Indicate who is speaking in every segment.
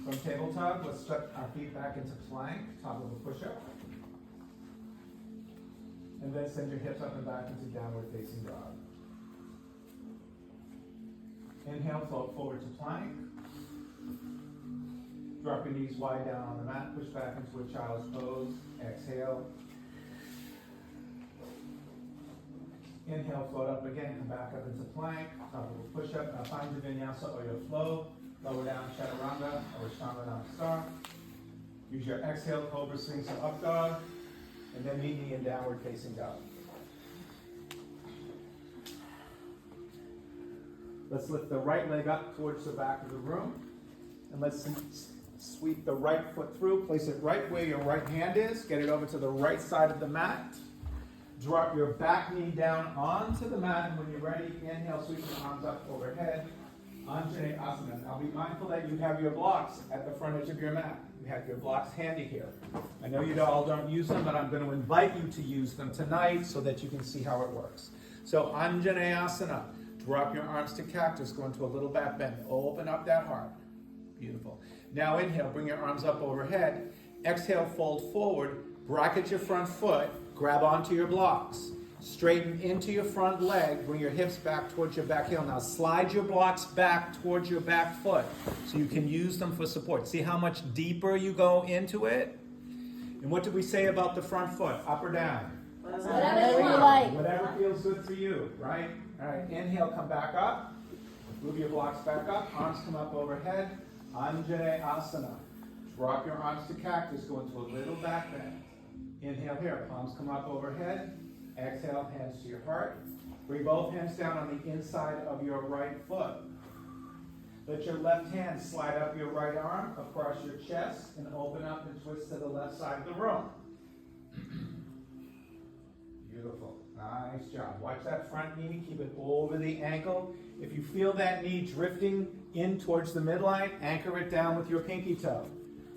Speaker 1: From tabletop, let's step our feet back into plank, top of a push-up. And then send your hips up and back into downward facing dog. Inhale, float forward to plank. Drop your knees wide down on the mat, push back into a child's pose. Exhale. Inhale, float up again, come back up into plank, top of a push-up. Now find your vinyasa or your flow. Lower down, chaturanga or Shanganam star. Use your exhale, cobra swing to up dog. And then meet me in downward facing dog. Let's lift the right leg up towards the back of the room. And let's sweep the right foot through. Place it right where your right hand is. Get it over to the right side of the mat. Drop your back knee down onto the mat. And when you're ready, inhale, sweep your arms up overhead. Anjane Asana. Now be mindful that you have your blocks at the front edge of your mat. You have your blocks handy here. I know you all don't use them, but I'm going to invite you to use them tonight so that you can see how it works. So Anjane Asana. Drop your arms to cactus. Go into a little back bend. Open up that heart. Beautiful. Now inhale. Bring your arms up overhead. Exhale. Fold forward. Bracket your front foot. Grab onto your blocks. Straighten into your front leg. Bring your hips back towards your back heel. Now slide your blocks back towards your back foot so you can use them for support. See how much deeper you go into it? And what did we say about the front foot? Up or down?
Speaker 2: Whatever you like.
Speaker 1: Whatever feels good for you, right? All right, inhale, come back up. Move your blocks back up. Arms come up overhead. Anjane Asana. Drop your arms to cactus. Go into a little back bend. Inhale here. Palms come up overhead. Exhale, hands to your heart. Bring both hands down on the inside of your right foot. Let your left hand slide up your right arm across your chest and open up and twist to the left side of the room. Beautiful. Nice job. Watch that front knee. Keep it over the ankle. If you feel that knee drifting in towards the midline, anchor it down with your pinky toe.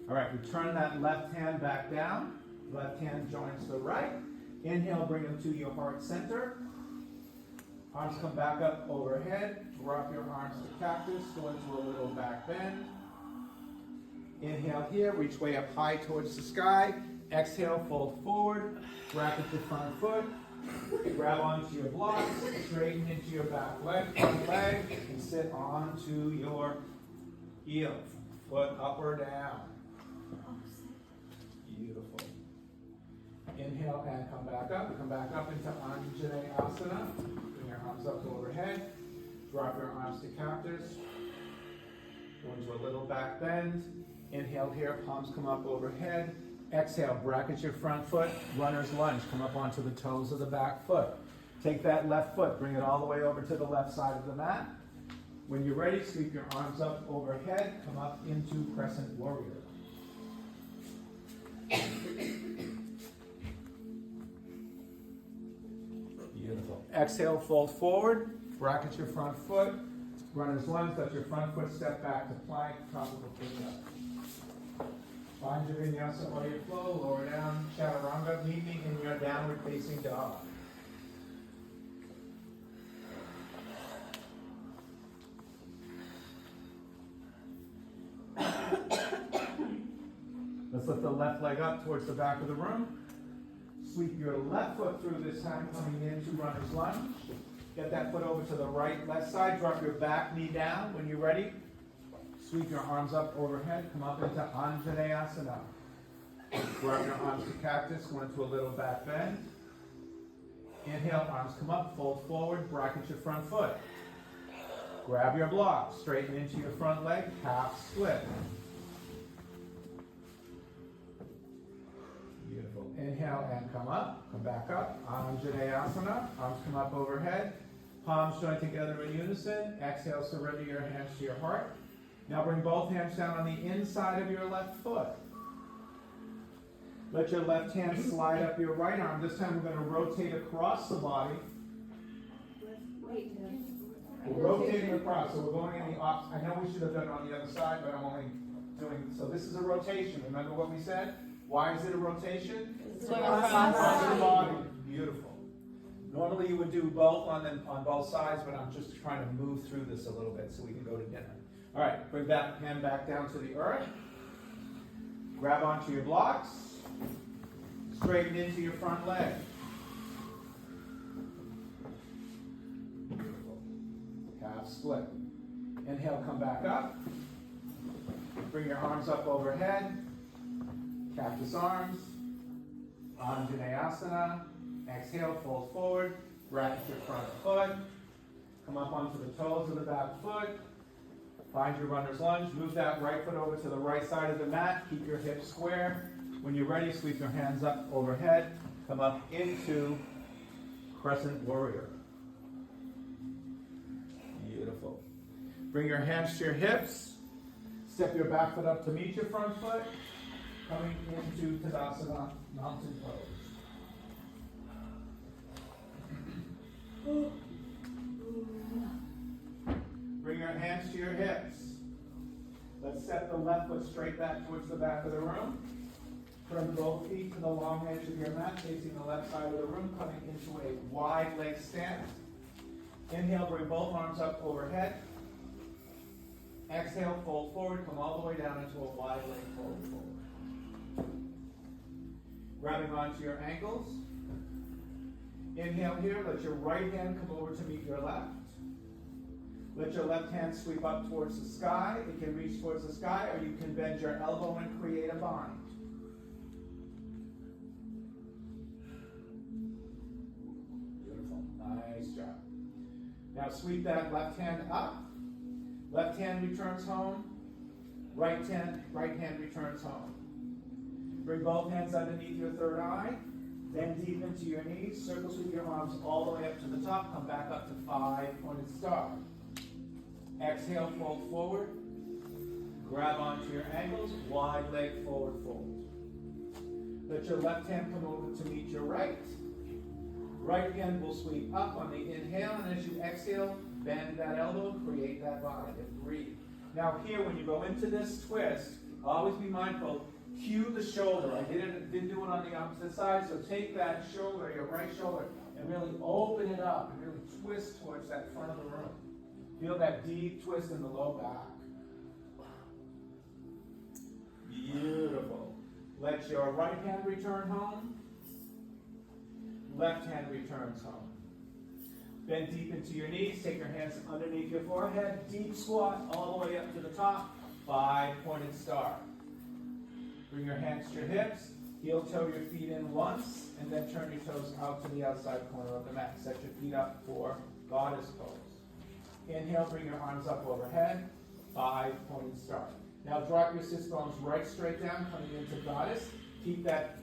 Speaker 1: All right, return that left hand back down. Left hand joins the right. Inhale, bring them to your heart center. Arms come back up overhead. Drop your arms to cactus. Go into a little back bend. Inhale here. Reach way up high towards the sky. Exhale, fold forward. Bracket your front foot. Grab onto your blocks. Straighten into your back leg, front leg, and sit onto your heel. Foot up or down. Beautiful. Inhale and come back up. Come back up into Anjane Asana. Bring your arms up overhead. Drop your arms to cactus. Go into a little back bend. Inhale here, palms come up overhead. Exhale, bracket your front foot. Runner's lunge. Come up onto the toes of the back foot. Take that left foot, bring it all the way over to the left side of the mat. When you're ready, sweep your arms up overhead. Come up into crescent warrior. Beautiful. Exhale, fold forward. Bracket your front foot. Runner's lunge. Let your front foot step back to plank. Top of the push-up. Find your vinyasa or your flow. Lower down. Chaturanga. Meet me in your downward facing dog. Let's lift the left leg up towards the back of the room. Sweep your left foot through this time, coming into runner's lunge. Get that foot over to the right, left side. Drop your back knee down when you're ready. Sweep your arms up overhead. Come up into Anjane Asana. Drop your arms to cactus. Go into a little back bend. Inhale, arms come up. Fold forward. Bracket your front foot. Grab your block. Straighten into your front leg. Half split. Beautiful. Inhale and come up. Come back up. Anjane Asana. Arms come up overhead. Palms join together in unison. Exhale, surrender your hands to your heart. Now bring both hands down on the inside of your left foot. Let your left hand slide up your right arm. This time we're going to rotate across the body. We're rotating across, so we're going in the opposite. I know we should have done it on the other side, but I'm only doing, so this is a rotation. Remember what we said? Why is it a rotation?
Speaker 2: It's
Speaker 1: Across the body. Beautiful. Normally you would do both on both sides, but I'm just trying to move through this a little bit so we can go to dinner. All right, bring that hand back down to the earth. Grab onto your blocks. Straighten into your front leg. Beautiful. Calf split. Inhale, come back up. Bring your arms up overhead. Cactus arms. Anjaneyasana. Exhale, fold forward. Bracket your front foot. Come up onto the toes of the back foot. Find your runner's lunge. Move that right foot over to the right side of the mat. Keep your hips square. When you're ready, sweep your hands up overhead. Come up into crescent warrior. Beautiful. Bring your hands to your hips. Step your back foot up to meet your front foot. Coming into Tadasana, mountain pose. Bring your hands to your hips. Let's step the left foot straight back towards the back of the room. Turn both feet to the long edge of your mat, facing the left side of the room, coming into a wide leg stance. Inhale, bring both arms up overhead. Exhale, fold forward, come all the way down into a wide leg fold forward. Grabbing onto your ankles. Inhale here, let your right hand come over to meet your left. Let your left hand sweep up towards the sky. It can reach towards the sky, or you can bend your elbow and create a bind. Beautiful. Nice job. Now sweep that left hand up. Left hand returns home. Right hand returns home. Bring both hands underneath your third eye. Bend deep into your knees. Circle sweep your arms all the way up to the top. Come back up to 5-pointed star. Exhale, fold forward. Grab onto your ankles. Wide leg forward fold. Let your left hand come over to meet your right. Right hand will sweep up on the inhale, and as you exhale, bend that elbow, create that bind, and breathe. Now here, when you go into this twist, always be mindful, cue the shoulder. I didn't do it on the opposite side, so take that shoulder, your right shoulder, and really open it up, and really twist towards that front of the room. Feel that deep twist in the low back. Beautiful. Let your right hand return home. Left hand returns home. Bend deep into your knees. Take your hands underneath your forehead. Deep squat all the way up to the top. 5-pointed star. Bring your hands to your hips. Heel toe your feet in once, and then turn your toes out to the outside corner of the mat. Set your feet up for goddess pose. Inhale, bring your arms up overhead. 5-pointed star. Now drop your sit bones right straight down, coming into goddess. Keep that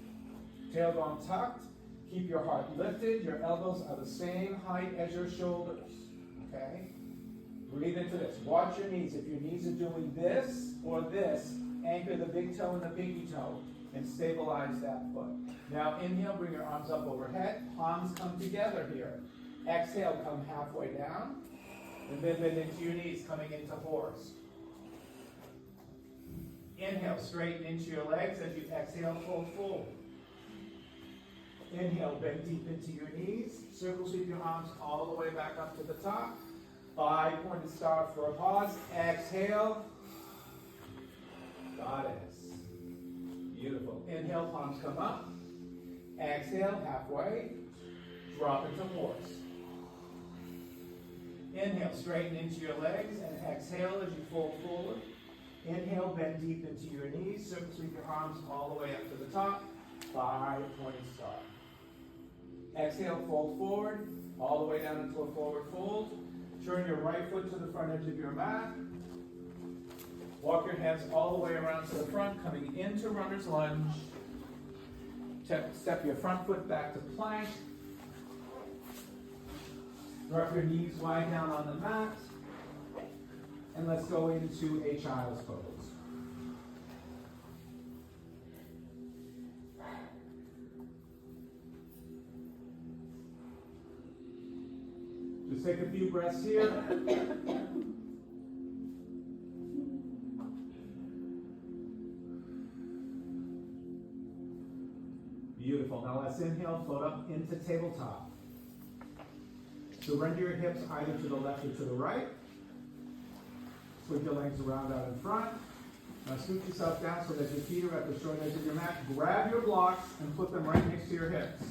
Speaker 1: tailbone tucked. Keep your heart lifted. Your elbows are the same height as your shoulders. Okay? Breathe into this. Watch your knees. If your knees are doing this or this, anchor the big toe and the pinky toe and stabilize that foot. Now inhale, bring your arms up overhead. Palms come together here. Exhale, come halfway down. And then bend into your knees, coming into horse. Inhale, straighten into your legs. As you exhale, fold forward. Inhale, bend deep into your knees. Circle sweep your arms all the way back up to the top. 5-pointed star for a pause. Exhale. Goddess. Beautiful. Inhale, palms come up. Exhale, halfway. Drop into horse. Inhale, straighten into your legs, and exhale as you fold forward. Inhale, bend deep into your knees. Circle sweep your arms all the way up to the top. 5-pointed star. Exhale, fold forward, all the way down into a forward fold. Turn your right foot to the front edge of your mat. Walk your hands all the way around to the front, coming into runner's lunge. Step your front foot back to plank. Drop your knees wide down on the mat. And let's go into a child's pose. Just take a few breaths here. Beautiful. Now let's inhale, float up into tabletop. Surrender your hips either to the left or to the right. put your legs around out in front. Now scoot yourself down so that your feet are at the short edge of your mat. Grab your blocks and put them right next to your hips.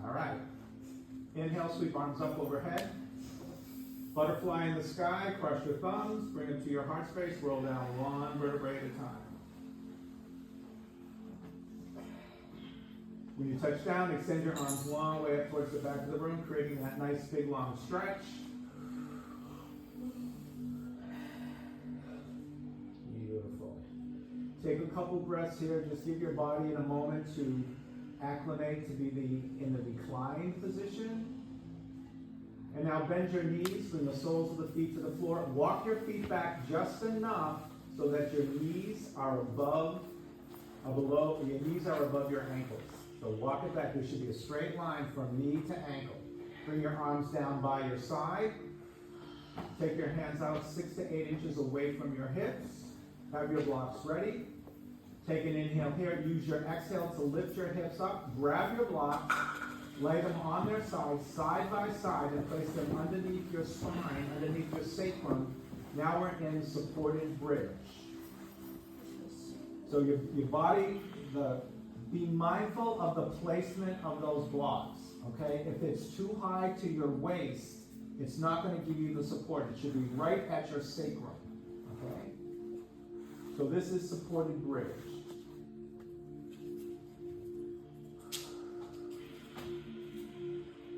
Speaker 1: All right. Inhale, sweep arms up overhead. Butterfly in the sky, crush your thumbs, bring them to your heart space, roll down one vertebrae at a time. When you touch down, extend your arms long way up towards the back of the room, creating that nice big long stretch. Beautiful. Take a couple breaths here. Just give your body in a moment to acclimate to be in the reclined position. And now bend your knees, bring the soles of the feet to the floor. Walk your feet back just enough so that your knees are above your ankles. So walk it back. There should be a straight line from knee to ankle. Bring your arms down by your side. Take your hands out 6 to 8 inches away from your hips. Have your blocks ready. Take an inhale here. Use your exhale to lift your hips up. Grab your blocks. Lay them on their sides, side by side, and place them underneath your spine, underneath your sacrum. Now we're in supported bridge. So your body, be mindful of the placement of those blocks, okay? If it's too high to your waist, it's not going to give you the support. It should be right at your sacrum, okay? So this is supported bridge.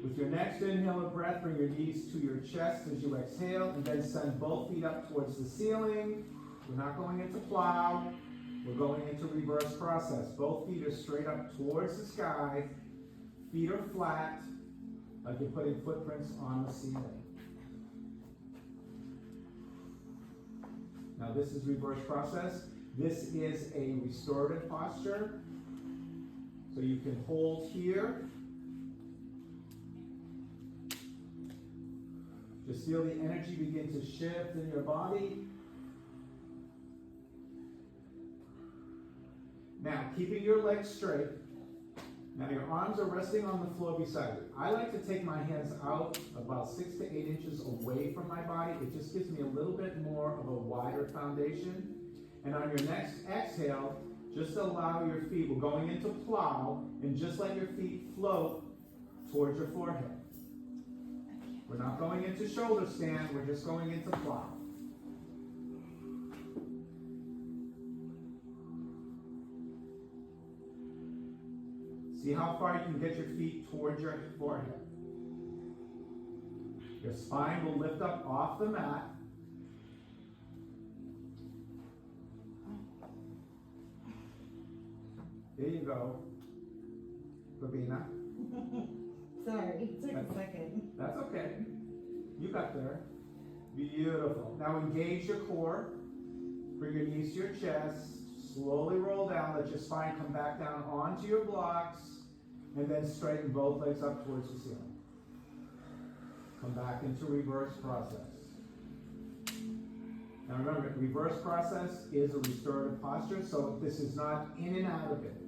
Speaker 1: With your next inhale of breath, bring your knees to your chest as you exhale, and then send both feet up towards the ceiling. We're not going into plow. We're going into reverse process. Both feet are straight up towards the sky. Feet are flat, like you're putting footprints on the ceiling. Now this is reverse process. This is a restorative posture. So you can hold here. Just feel the energy begin to shift in your body. Now, keeping your legs straight. Now, your arms are resting on the floor beside you. I like to take my hands out about 6 to 8 inches away from my body. It just gives me a little bit more of a wider foundation. And on your next exhale, just allow your feet, we're going into plow, and just let your feet float towards your forehead. We're not going into shoulder stand, we're just going into plow. See how far you can get your feet towards your forehead. Your spine will lift up off the mat. There you go, Babina.
Speaker 3: Sorry, it took a second.
Speaker 1: That's okay. You got there. Beautiful. Now engage your core. Bring your knees to your chest. Slowly roll down. Let your spine come back down onto your blocks. And then straighten both legs up towards the ceiling. Come back into reverse process. Now remember, reverse process is a restorative posture, so this is not in and out of it.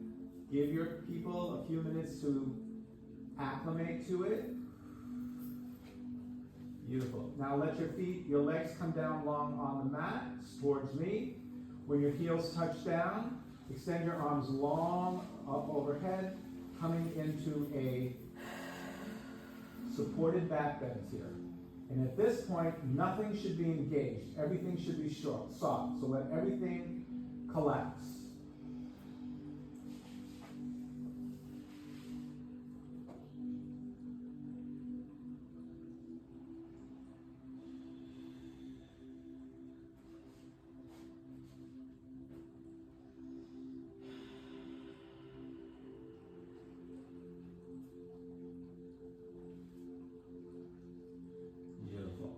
Speaker 1: Give your people a few minutes to acclimate to it. Beautiful. Now let your legs come down long on the mat towards me. When your heels touch down, extend your arms long up overhead, coming into a supported back bend here. And at this point, nothing should be engaged. Everything should be soft. So let everything collapse.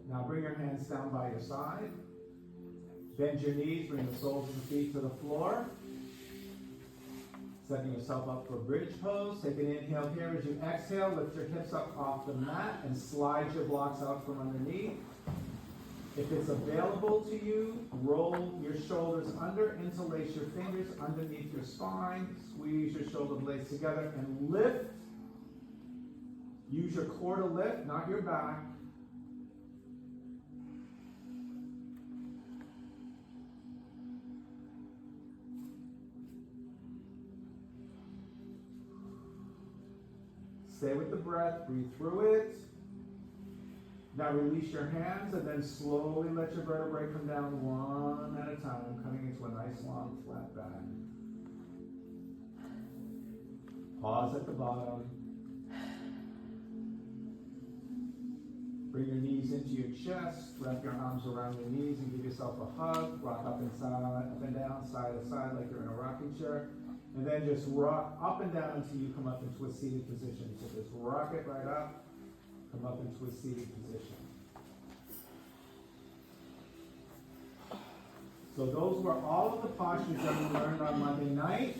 Speaker 1: Now bring your hands down by your side. Bend your knees, bring the soles of the feet to the floor. Setting yourself up for bridge pose. Take an inhale here. As you exhale, lift your hips up off the mat and slide your blocks out from underneath. If it's available to you, roll your shoulders under, interlace your fingers underneath your spine, squeeze your shoulder blades together, and lift Use your core to lift, not your back. Stay with the breath, breathe through it. Now release your hands and then slowly let your vertebrae come down one at a time, coming into a nice long flat back. Pause at the bottom. Bring your knees into your chest, wrap your arms around your knees and give yourself a hug. Rock up and down, side to side like you're in a rocking chair. And then just rock up and down until you come up into a seated position. So just rock it right up, come up into a seated position. So those were all of the postures that we learned on Monday night.